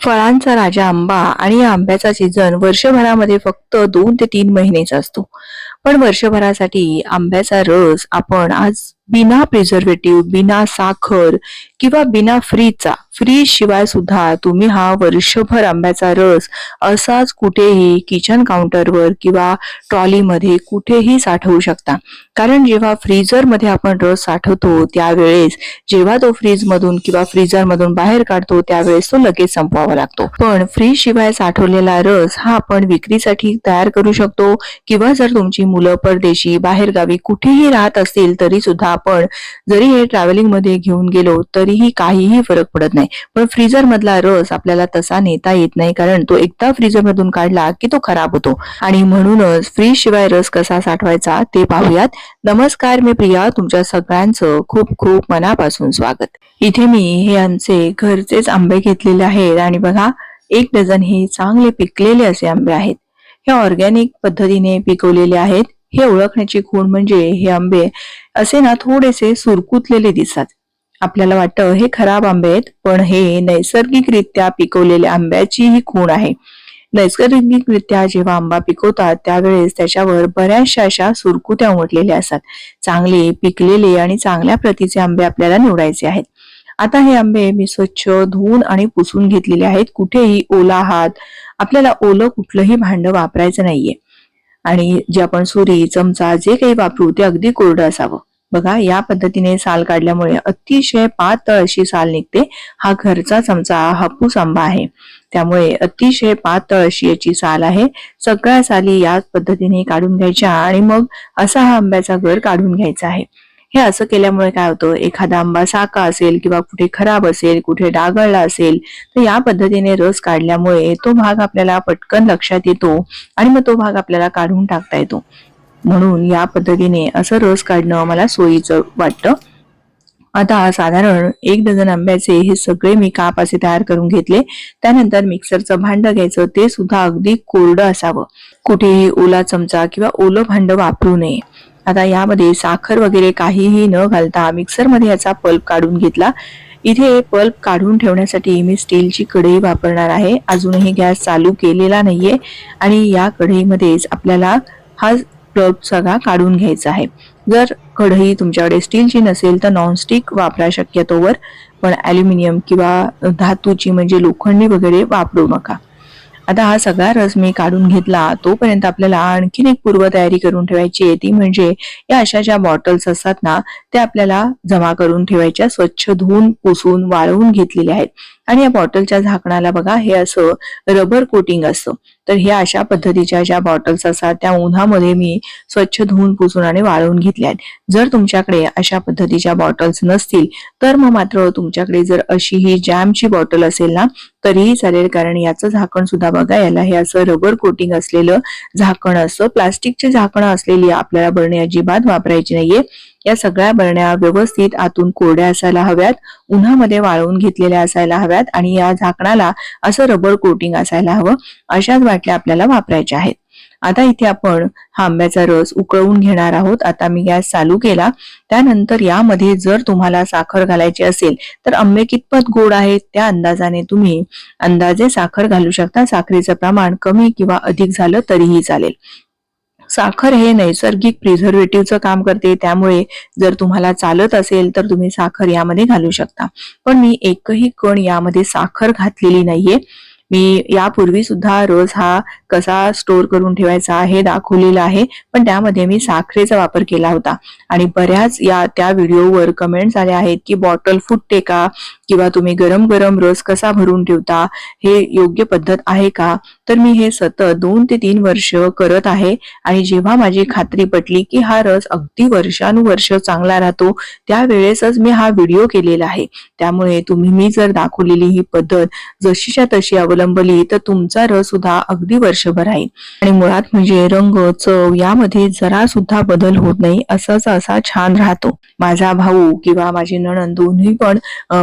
फळांचा राजा आंबा आणि या आंब्याचा सीझन वर्षभरामध्ये फक्त 2 ते 3 महिनेचा असतो. पण वर्षभरासाठी आंब्याचा रस आपण आज बिना प्रिझर्वेटिव्ह, बिना साखर किंवा बिना फ्रीज शिवाय सुद्धा तुम्ही हा वर्षभर आंब्याचा रस असाच कुठेही किचन काउंटरवर किंवा ट्रॉलीमध्ये कुठेही साठवू शकता. कारण जेव्हा फ्रीझरमध्ये आपण रस साठवतो त्यावेळेस जेव्हा तो फ्रीजमधून किंवा फ्रीझरमधून बाहेर काढतो त्यावेळेस तो लगेच संपवावा लागतो. पण फ्रीज शिवाय साठवलेला रस हा आपण विक्रीसाठी तयार करू शकतो किंवा जर तुमची मुलं परदेशी बाहेरगावी कुठेही राहत असतील तरी सुद्धा आपण जरी हे ट्रॅव्हलिंग मध्ये घेऊन गेलो तरीही काहीही फरक पडत नाही. पण फ्रीझर मधला रस आपल्याला तसा नेता येत नाही, कारण तो एकदा फ्रीझर मधून काढला की तो खराब होतो. आणि म्हणूनच फ्रीज शिवाय रस कसा साठवायचा ते पाहूयात. नमस्कार, मी प्रिया, तुमच्या सगळ्यांचं खूप खूप मनापासून स्वागत. इथे मी हे आमचे घरचेच आंबे घेतलेले आहेत आणि बघा 1 डझन हे चांगले पिकलेले असे आंबे आहेत. हे ऑर्गॅनिक पद्धतीने पिकवलेले आहेत. हे ओळखण्याची खूण म्हणजे हे आंबे असे ना थोडेसे सुरकुतलेले दिसतात. आपल्याला वाटतं हे खराब आंबे आहेत, पण हे नैसर्गिकरित्या पिकवलेल्या आंब्याची ही खूण आहे. नैसर्गिकरित्या जेव्हा आंबा पिकवतात त्यावेळेस त्याच्यावर बऱ्याचशा अशा सुरकुत्या उमटलेल्या असतात. चांगले पिकलेले आणि चांगल्या प्रतीचे आंबे आपल्याला निवडायचे आहेत. आता हे आंबे मी स्वच्छ धुवून आणि पुसून घेतलेले आहेत. कुठेही ओला हात, आपल्याला ओलं कुठलंही भांडं वापरायचं नाहीये. आणि जे आपण सुरी, चमचा जे काही वापरू ते अगदी कोरडं असावं. बघा या पद्धतीने साल काढल्यामुळे अतिशय पातळ अशी साल निघते. हा घरचा चमचा हापूस आंबा आहे, त्यामुळे अतिशय पातळ अशी याची साल आहे. सगळ्या साली याच पद्धतीने काढून घ्यायच्या आणि मग असा हा आंब्याचा गर काढून घ्यायचा आहे. हे असं केल्यामुळे काय होतं, एखादा आंबा साका असेल किंवा कुठे खराब असेल, कुठे डागळला असेल तर या पद्धतीने रस काढल्यामुळे तो भाग आपल्याला पटकन लक्षात येतो आणि मग तो भाग आपल्याला काढून टाकता येतो. म्हणून या पद्धतीने असं रस काढणं मला सोयीचं वाटतं. आता साधारण 1 डझन आंब्याचे हे सगळे मी काप असे तयार करून घेतले. त्यानंतर मिक्सरचं भांडं घ्यायचं, ते सुद्धा अगदी कोरडं असावं. कुठेही ओला चमचा किंवा ओलं भांडं वापरू नये. आता यामध्ये साखर वगैरे काहीही न घालता मिक्सरमध्ये याचा पल्प काढून घेतला. इथे पल्प काढून ठेवण्यासाठी मी स्टीलची कढई वापरणार आहे. अजूनही गॅस चालू केलेला नाहीये आणि या कढईमध्येच आपल्याला हा पल्प सगळा काढून घ्यायचा आहे. जर कढई तुमच्याकडे स्टीलची नसेल तर नॉनस्टिक वापरा शक्यतोवर, पण ॲल्युमिनियम किंवा धातूची म्हणजे लोखंडी वगैरे वापरू नका. आता हा सगळा रस मी काढून घेतला. तोपर्यंत आपल्याला आणखीन एक पूर्वतयारी करून ठेवायची आहे. ती म्हणजे या अशा ज्या बॉटल्स असतात ना त्या आपल्याला जमा करून ठेवायच्या. स्वच्छ धुवून पुसून वाळवून घेतलेल्या आहेत. आणि या बॉटलच्या झाकणाला बघा हे असं रबर कोटिंग असतं. तर ह्या अशा पद्धतीच्या ज्या बॉटल्स असतात त्या उन्हामध्ये मी स्वच्छ धुवून पुसून आणि वाळवून घेतल्या आहेत. जर तुमच्याकडे अशा पद्धतीच्या बॉटल्स नसतील तर मग मात्र तुमच्याकडे जर अशी ही जॅमची बॉटल असेल ना तरीही चालेल, कारण याचं झाकण सुद्धा बघा, याला हे असं रबर कोटिंग असलेलं झाकण असतं. प्लास्टिकचे झाकणं असलेली आपल्याला बरणी अजिबात वापरायची नाहीये. या सगळ्या बरण्या व्यवस्थित आतून कोरड्या असायला हव्यात, उन्हामध्ये वाळवून घेतलेल्या असायला हव्यात आणि या झाकणाला असं रबर कोटिंग असायला हवं. अशाच बाटल्या आपल्याला वापरायच्या आहेत. आता इथे आपण हा आंब्याचा रस उकळवून घेणार आहोत. आता मी गॅस चालू केला. त्यानंतर यामध्ये जर तुम्हाला साखर घालायची असेल तर आंबे कितपत गोड आहेत त्या अंदाजाने तुम्ही अंदाजे साखर घालू शकता. साखरेचं प्रमाण कमी किंवा अधिक झालं तरीही चालेल. साखर हे नैसर्गिक प्रिझर्वेटिव्हचं काम करते, त्यामुळे जर तुम्हाला चालत असेल तर तुम्ही साखर यामध्ये घालू शकता. पण मी एकही कण यामध्ये साखर घातलेली नाहीये. मी यापूर्वी सुद्धा रस हा कसा स्टोर करून ठेवायचा हे दाखवलेलं आहे, पण त्यामध्ये मी साखरेचा वापर केला होता. आणि बऱ्याच त्या व्हिडिओवर कमेंट्स आल्या आहेत की बॉटल फुटते का, किंवा तुम्ही गरम गरम रस कसा भरून ठेवता, हे योग्य पद्धत आहे का. तर मी हे सतत 2 ते 3 वर्ष करत आहे आणि जेव्हा माझी खात्री पटली की हा रस अगदी वर्षानुवर्ष चांगला राहतो त्यावेळेसच मी हा व्हिडिओ केलेला आहे. त्यामुळे तुम्ही मी जर दाखवलेली ही पद्धत जशीच्या तशी अवलंबली तर तुमचा रस सुद्धा अगदी वर्षभर राहील. आणि मुळात म्हणजे रंग, चव यामध्ये जरा सुद्धा बदल होत नाही, असाच असा छान राहतो. माझा भाऊ किंवा माझी नणंद दोन्ही पण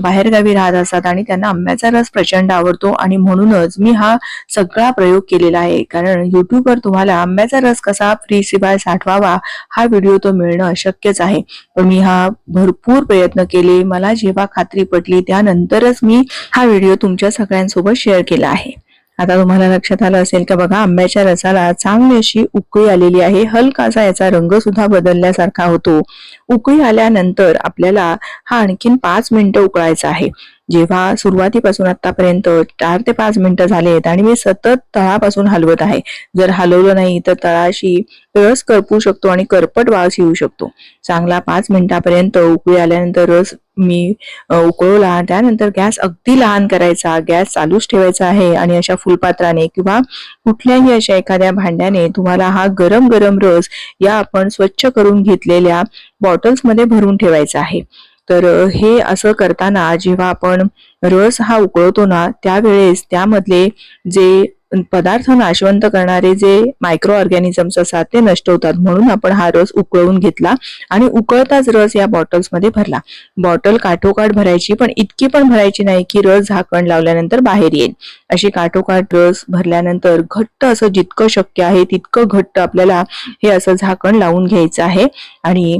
बाहेरगावी राहत असतात आणि त्यांना आंब्याचा रस प्रचंड आवडतो आणि म्हणूनच मी हा सगळा प्रयोग केलेला आहे, कारण युट्यूबवर तुम्हाला आंब्याचा रस कसा फ्रीजशिवाय साठवावा हा व्हिडिओ तो मिळणं अशक्यच आहे. पण मी हा भरपूर प्रयत्न केले. मला जेव्हा खात्री पटली त्यानंतरच मी हा व्हिडिओ तुमच्या सगळ्यांसोबत शेअर केला आहे. आता तुम्हाला लक्षात आलं असेल का बघा, आंब्याच्या रसाला चांगली अशी उकळी आलेली आहे. हलकासा याचा रंग सुद्धा बदलल्यासारखा होतो. उकळी आल्यानंतर आपल्याला हा आणखीन 5 मिनिटं उकळायचा आहे. जेव्हा सुरुवातीपासून आतापर्यंत 4 ते 5 मिनिटं झालेत आणि मी सतत तळापासून हलवत आहे. जर हलवलं नाही तर तळाशी रस करपू शकतो आणि करपट वास येऊ शकतो. चांगला 5 मिनिटापर्यंत उकळी आल्यानंतर रस मी उकळवला. त्यानंतर गॅस अगदी लहान करायचा, गॅस चालूच ठेवायचा आहे आणि अशा फुलपात्राने किंवा कुठल्याही अशा एखाद्या भांड्याने तुम्हाला हा गरम गरम रस या आपण स्वच्छ करून घेतलेल्या बॉटल्समध्ये भरून ठेवायचा आहे. तर हे असं करताना जेव्हा आपण रस हा उकळवतो ना, त्यावेळेस त्यामधले जे पदार्थ नाशवंत करणारे जे मायक्रो ऑर्गॅनिझम्स असतात ते नष्ट होतात. म्हणून आपण हा रस उकळवून घेतला आणि उकळताच रस या बॉटल्समध्ये भरला. बॉटल काठोकाठ भरायची, पण इतकी पण भरायची नाही की रस झाकण लावल्यानंतर बाहेर येईल. अशी काठोकाठ रस भरल्यानंतर घट्ट असं जितकं शक्य आहे तितकं घट्ट आपल्याला हे असं झाकण लावून घ्यायचं आहे. आणि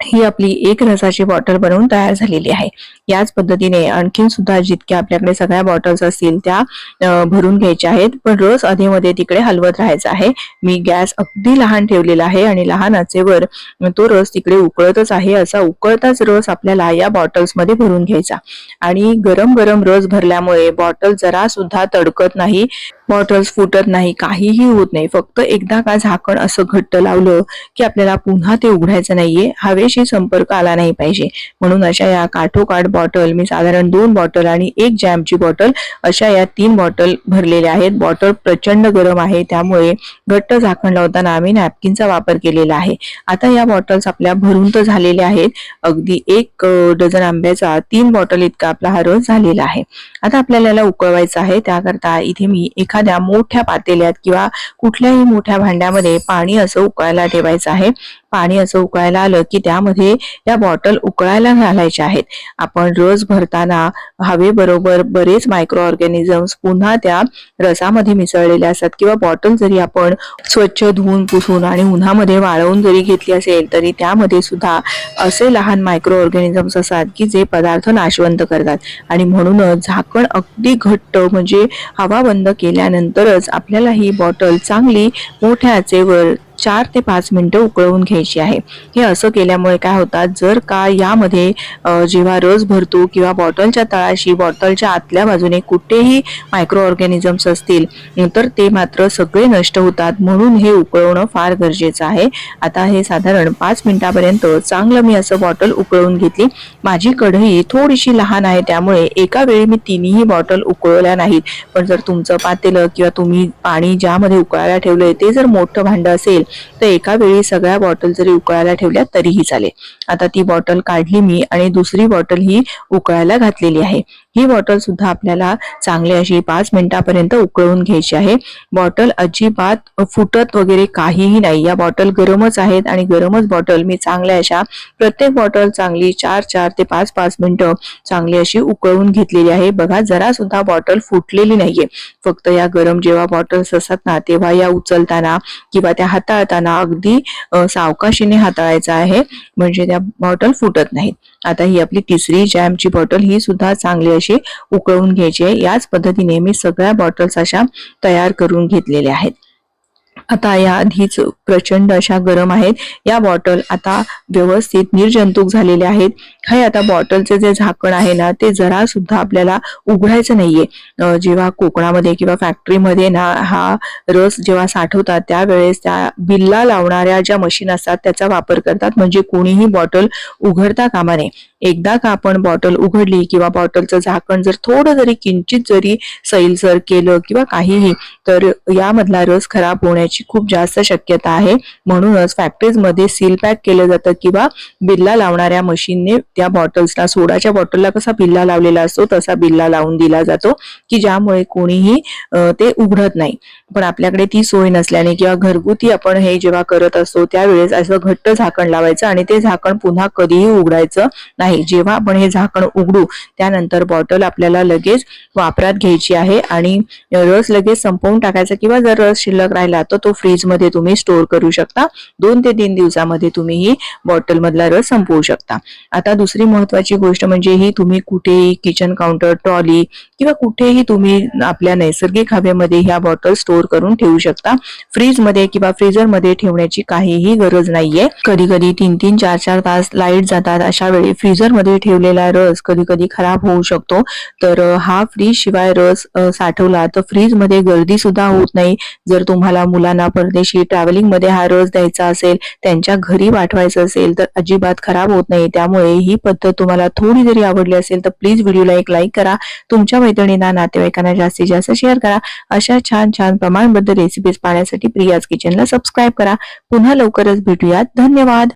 ही आपली एक रसाची बॉटल बनवून तयार झालेली आहे. याच पद्धतीने आणखीन सुद्धा जितक्या आपल्याकडे सगळ्या बॉटल्स असतील त्या भरून घ्यायच्या आहेत. पण रस अधेमध्ये तिकडे हलवत राहायचा आहे. मी गॅस अगदी लहान ठेवलेला आहे आणि लहान आचेवर तो रस तिकडे उकळतच आहे. असा उकळताच रस आपल्याला या बॉटल्समध्ये भरून घ्यायचा. आणि गरम गरम रस भरल्यामुळे बॉटल जरा सुद्धा तडकत नाही, बॉटल्स फुटत नाही, काहीही होत नाही. फक्त एकदा का झाकण असं घट्ट लावलं की आपल्याला पुन्हा ते उघडायचं नाहीये. हवेशी संपर्क आला नाही पाहिजे. म्हणून अशा या काठोकाठ बॉटल मी साधारण 2 बॉटल आणि 1 जॅमची बॉटल अशा या 3 बॉटल भरलेल्या आहेत. बॉटल प्रचंड गरम आहे, त्यामुळे घट्ट झाकण लावताना आम्ही नॅपकिनचा वापर केलेला आहे. आता या बॉटल्स आपल्या भरून तर झालेल्या आहेत. अगदी 1 डझन आंब्याचा 3 बॉटल इतका आपला हा रस झालेला आहे. आता आपल्याला याला उकळवायचं आहे. त्याकरता इथे मी एखाद्या मोठ्या पातेल्यात किंवा कुठल्याही मोठ्या भांड्यामध्ये पाणी असं उकळायला ठेवायचं आहे. पाणी असं उकळायला आलं की त्यामध्ये या बॉटल उकळायला घालायच्या आहेत. आपण रस भरताना हवेबरोबर बरेच मायक्रो ऑर्गॅनिझम्स पुन्हा त्या रसामध्ये मिसळलेले असतात. किंवा बॉटल जरी आपण स्वच्छ धुवून पुसून आणि उन्हामध्ये वाळवून जरी घेतली असेल तरी त्यामध्ये सुद्धा असे लहान मायक्रो ऑर्गॅनिझम्स असतात की जे पदार्थ नाशवंत करतात. आणि म्हणूनच झाकण अगदी घट्ट म्हणजे हवा बंद केल्यानंतरच आपल्याला ही बॉटल चांगली मोठ्या आचेवर 4 ते 5 मिनिटं उकळवून घ्यायची आहे. हे असं केल्यामुळे काय होतात, जर का यामध्ये जेव्हा रस भरतो किंवा बॉटलच्या तळाशी बॉटलच्या आतल्या बाजूने कुठेही मायक्रो ऑर्गॅनिझम्स असतील तर ते मात्र सगळे नष्ट होतात. म्हणून हे उकळवणं फार गरजेचं आहे. आता हे साधारण 5 मिनिटापर्यंत चांगलं मी असं बॉटल उकळवून घेतली. माझी कढई थोडीशी लहान आहे, त्यामुळे एका वेळी मी 3ही बॉटल उकळवल्या नाहीत. पण जर तुमचं पातेलं किंवा तुम्ही पाणी ज्यामध्ये उकळायला ठेवलंय ते जर मोठं भांडं असेल तर एका वेळी सगळ्या बॉटल जरी उकळायला ठेवल्या तरीही चालेल. आता ती बॉटल काढली मी आणि दुसरी बॉटल ही उकळायला घातलेली आहे. ही बॉटल सुद्धा आपल्याला चांगली अशी 5 मिनिटापर्यंत उकळवून घ्यायची आहे. बॉटल अजिबात फुटत वगैरे काहीही नाही. या बॉटल गरमच आहेत आणि गरमच बॉटल मी चांगल्या अशा प्रत्येक बॉटल चांगली 4 ते 5 मिनिटं चांगली अशी उकळवून घेतलेली आहे. बघा, जरा सुद्धा बॉटल फुटलेली नाहीये. फक्त या गरम जेव्हा बॉटल्स असतात ना तेव्हा या उचलताना किंवा त्या हाताळताना अगदी सावकाशीने हाताळायचा आहे, म्हणजे त्या बॉटल फुटत नाहीत. आता ही आपली तिसरी जॅमची बॉटल ही सुद्धा चांगली अशी उकळवून घ्यायची आहे. याच पद्धतीने मी सगळ्या बॉटल्स अशा तयार करून घेतलेल्या आहेत. आता या आधीच प्रचंड अशा गरम आहेत. या बॉटल आता व्यवस्थित निर्जंतुक झालेल्या आहेत. हे आता बॉटलचे जे झाकण आहे ना ते जरा सुद्धा आपल्याला उघडायचं नाहीये. जेव्हा कोकणामध्ये किंवा फॅक्टरीमध्ये ना हा रस जेव्हा साठवतात त्यावेळेस त्या बिल्ला लावणाऱ्या ज्या मशीन असतात त्याचा वापर करतात, म्हणजे कोणीही बॉटल उघडता कामा नये. एकदा का आपण बॉटल उघडली किंवा बॉटलचं झाकण जर थोडं जरी किंचित जरी सैलसर केलं किंवा काहीही तर यामधला रस खराब होण्याची खूप जास्त शक्यता आहे. म्हणूनच फॅक्टरीजमध्ये सील पॅक केलं जातं किंवा बिल्ला लावणाऱ्या मशीनने त्या बॉटल्सला, सोडाच्या बॉटलला कसा बिल्ला लावलेला असतो तसा बिल्ला लावून दिला जातो की ज्यामुळे कोणीही ते उघडत नाही. पण आपल्याकडे ती सोय नसल्याने किंवा घरगुती आपण हे जेव्हा करत असतो त्यावेळेस असं घट्ट झाकण लावायचं आणि ते झाकण पुन्हा कधीही उघडायचं नाही. नाही. जेव्हा आपण हे झाकण उघडू त्यानंतर बॉटल आपल्याला लगेच वापरात घ्यायची आहे आणि रस लगेच संपवून टाकायचा, किंवा जर रस शिल्लक राहिला तर तो फ्रीज मध्ये तुम्ही स्टोर करू शकता. 2 ते 3 दिवसामध्ये तुम्ही ही बॉटल मधला रस संपवू शकता. आता दुसरी महत्वाची गोष्ट म्हणजे ही तुम्ही कुठेही किचन काउंटर, ट्रॉली किंवा कुठेही तुम्ही आपल्या नैसर्गिक हवेमध्ये ह्या बॉटल स्टोर करून ठेवू शकता. फ्रीज मध्ये किंवा फ्रीजर मध्ये ठेवण्याची काहीही गरज नाहीये. कधी कधी 3-3, 4-4 तास लाईट जातात, अशा वेळी फ्रीजर मध्ये ठेवलेला रस कधी कधी खराब होऊ शकतो. तर हा फ्रीज शिवाय रस साठवला तर फ्रीज मध्ये गर्दी सुद्धा होत नाही. जर तुम्हाला मुलांना परदेशी ट्रॅव्हलिंग मध्ये हा रस द्यायचा असेल, त्यांच्या घरी पाठवायचं असेल तर अजिबात खराब होत नाही. त्यामुळे ही पद्धत तुम्हाला थोडी जरी आवडली असेल तर प्लीज व्हिडिओला एक लाईक करा, तुमच्या मैत्रिणींना, नातेवाईकांना जास्तीत जास्त शेअर करा. अशा छान छान प्रमाणबद्ध रेसिपीज पाहण्यासाठी प्रियाज किचनला सबस्क्राईब करा. पुन्हा लवकरच भेटूयात. धन्यवाद.